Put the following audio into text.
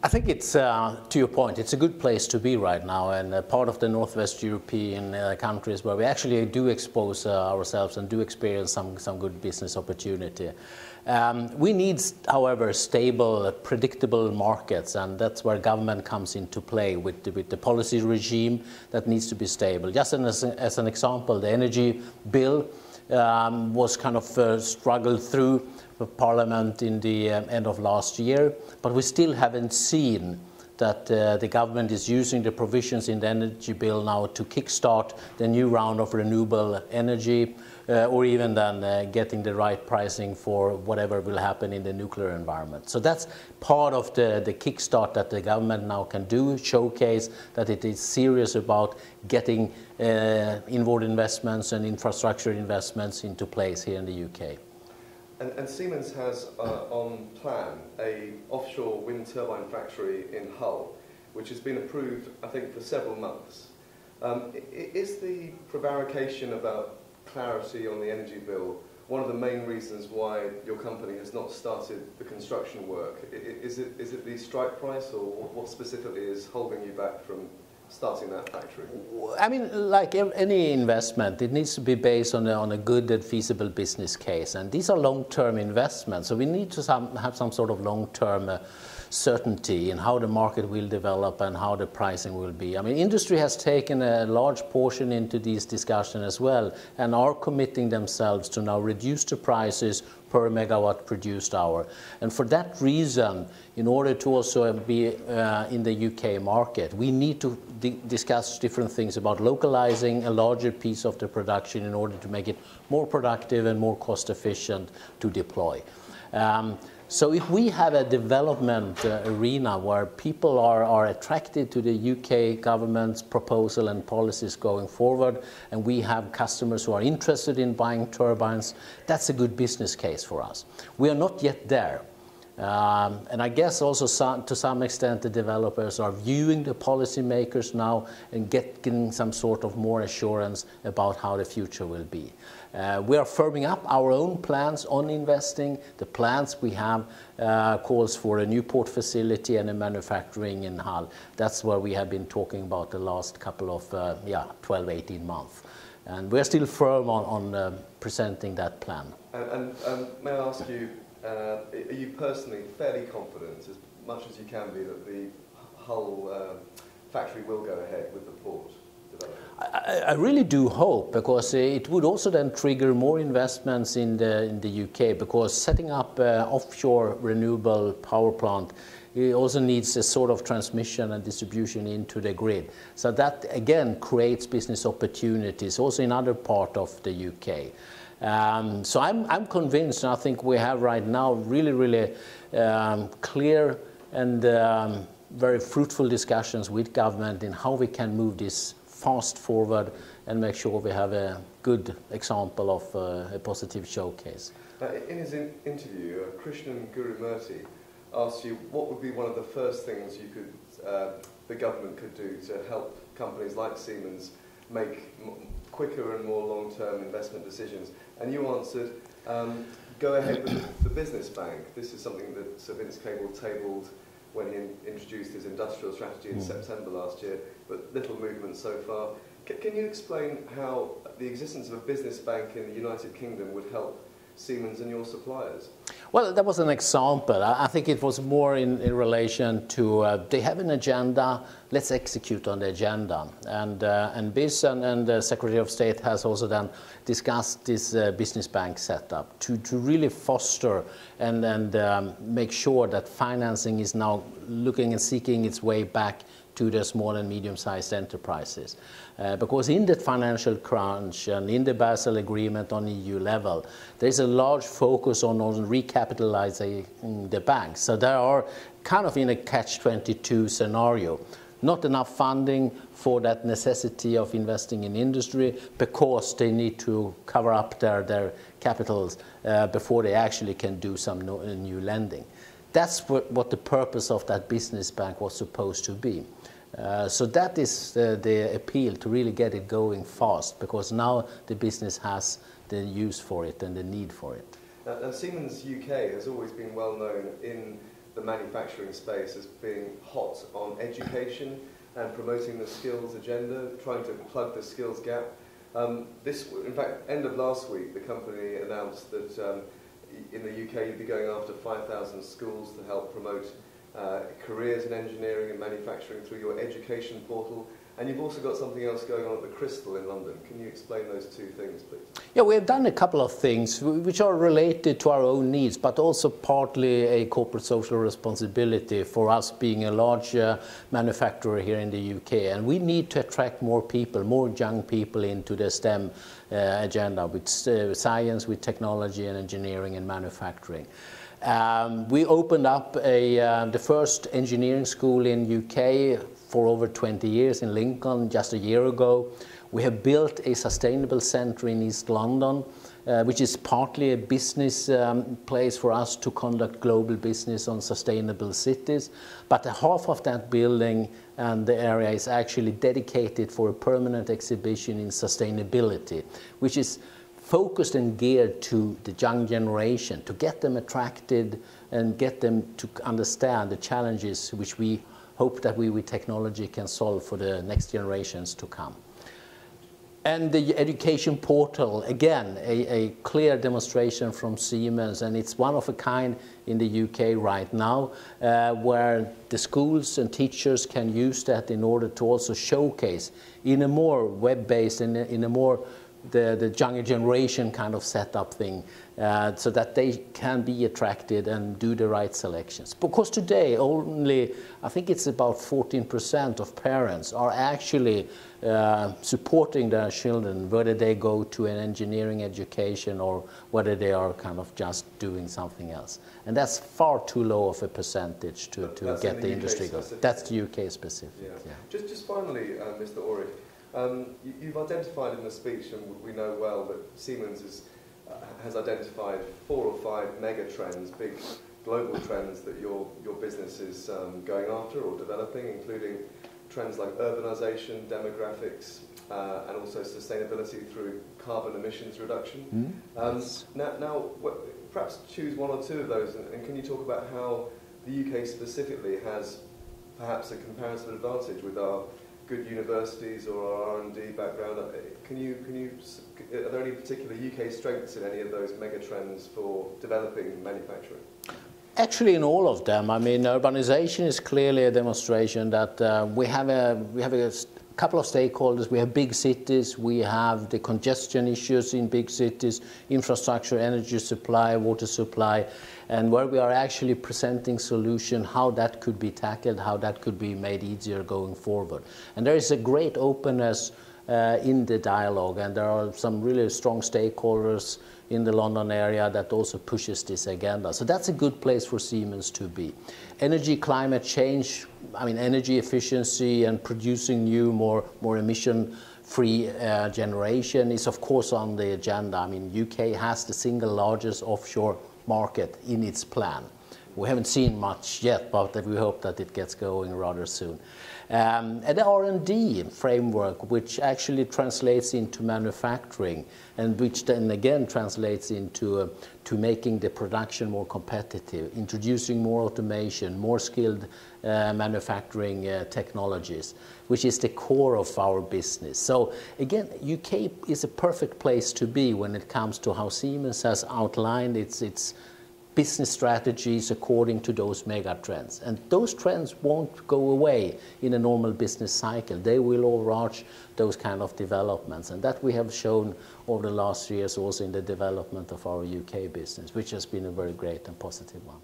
I think it's, to your point, it's a good place to be right now, and part of the Northwest European countries where we actually do expose ourselves and do experience some good business opportunity. We need, however, stable, predictable markets, and that's where government comes into play with the policy regime that needs to be stable. Just as an example, the energy bill was kind of struggled through Parliament in the end of last year, but we still haven't seen that the government is using the provisions in the energy bill now to kickstart the new round of renewable energy, or even then getting the right pricing for whatever will happen in the nuclear environment. So that's part of the kickstart that the government now can do, showcase that it is serious about getting inward investments and infrastructure investments into place here in the UK. And Siemens has on plan a offshore wind turbine factory in Hull, which has been approved, I think, for several months. Is the prevarication about clarity on the energy bill one of the main reasons why your company has not started the construction work? Is it the strike price, or what specifically is holding you back from starting that factory? I mean, like any investment, it needs to be based on a good and feasible business case. And these are long-term investments, so we need to have some sort of long-term certainty in how the market will develop and how the pricing will be. I mean, industry has taken a large portion into these discussions as well, and are committing themselves to now reduce the prices per megawatt produced hour. And for that reason, in order to also be in the UK market, we need to discuss different things about localizing a larger piece of the production in order to make it more productive and more cost efficient to deploy. So if we have a development arena where people are attracted to the UK government's proposal and policies going forward, and we have customers who are interested in buying turbines, that's a good business case for us. We are not yet there. And I guess also to some extent the developers are viewing the policymakers now and getting some sort of more assurance about how the future will be. We are firming up our own plans on investing. The plans we have calls for a new port facility and a manufacturing in Hull. That's where we have been talking about the last couple of 12, 18 months. And we're still firm on presenting that plan. And may I ask you, are you personally fairly confident, as much as you can be, that the Hull factory will go ahead with the port development? I really do hope, because it would also then trigger more investments in the UK, because setting up offshore renewable power plant, it also needs a sort of transmission and distribution into the grid. So that again creates business opportunities also in other parts of the UK. So I'm convinced, and I think we have right now really clear and very fruitful discussions with government in how we can move this fast forward and make sure we have a good example of a positive showcase. In his interview, Krishnan Gurumurthy asked you what would be one of the first things you could, the government could do to help companies like Siemens make quicker and more long-term investment decisions, and you answered, go ahead with the business bank. This is something that Sir Vince Cable tabled when he introduced his industrial strategy in September last year, but little movement so far. Can you explain how the existence of a business bank in the United Kingdom would help Siemens and your suppliers? Well, that was an example. I think it was more in relation to they have an agenda, let's execute on the agenda. And BIS and the Secretary of State has also then discussed this business bank setup to really foster and make sure that financing is now looking and seeking its way back to the small and medium-sized enterprises. Because in the financial crunch and in the Basel Agreement on EU level, there's a large focus on recapitalizing the banks. So they are kind of in a catch-22 scenario. Not enough funding for that necessity of investing in industry because they need to cover up their capitals before they actually can do some new lending. That's what the purpose of that business bank was supposed to be. So that is the appeal, to really get it going fast, because now the business has the use for it and the need for it. Now Siemens UK has always been well known in the manufacturing space as being hot on education and promoting the skills agenda, trying to plug the skills gap. In fact, end of last week, the company announced that in the UK you'd be going after 5,000 schools to help promote careers in engineering and manufacturing through your education portal. And you've also got something else going on at the Crystal in London. Can you explain those two things, please? Yeah, we have done a couple of things which are related to our own needs, but also partly a corporate social responsibility for us being a large manufacturer here in the UK. And we need to attract more people, more young people into the STEM agenda with science, with technology and engineering and manufacturing. We opened up the first engineering school in UK for over 20 years in Lincoln just a year ago. We have built a sustainable centre in East London, which is partly a business place for us to conduct global business on sustainable cities. But half of that building and the area is actually dedicated for a permanent exhibition in sustainability, which is focused and geared to the young generation, to get them attracted and get them to understand the challenges which we hope that we with technology can solve for the next generations to come. And the education portal, again, a clear demonstration from Siemens, and it's one of a kind in the UK right now, where the schools and teachers can use that in order to also showcase in a more web-based, in a more the younger generation kind of setup thing, so that they can be attracted and do the right selections. Because today only, I think it's about 14% of parents are actually supporting their children, whether they go to an engineering education or whether they are kind of just doing something else. And that's far too low of a percentage to get the industry going. That's the UK specific. Yeah. Yeah. Just finally, Mr. Aurich, you've identified in the speech, and we know well that Siemens has identified 4 or 5 mega trends, big global trends that your business is going after or developing, including trends like urbanization, demographics, and also sustainability through carbon emissions reduction. Now, perhaps choose 1 or 2 of those, and can you talk about how the UK specifically has perhaps a comparative advantage with our good universities or our R&D background? Are there any particular UK strengths in any of those mega trends for developing manufacturing? Actually, in all of them. I mean, urbanization is clearly a demonstration that we have a couple of stakeholders. We have big cities, we have the congestion issues in big cities, infrastructure, energy supply, water supply, and where we are actually presenting solution, how that could be tackled, how that could be made easier going forward. And there is a great openness in the dialogue, and there are some really strong stakeholders in the London area that also pushes this agenda. So that's a good place for Siemens to be. Energy, climate change, I mean energy efficiency and producing new, more emission-free generation is of course on the agenda. I mean UK has the single largest offshore market in its plan. We haven't seen much yet, but we hope that it gets going rather soon. And the R&D framework, which actually translates into manufacturing, and which then again translates into to making the production more competitive, introducing more automation, more skilled manufacturing technologies, which is the core of our business. So again, UK is a perfect place to be when it comes to how Siemens has outlined its business strategies according to those mega trends. And those trends won't go away in a normal business cycle. They will overarch those kind of developments. And that we have shown over the last years also in the development of our UK business, which has been a very great and positive one.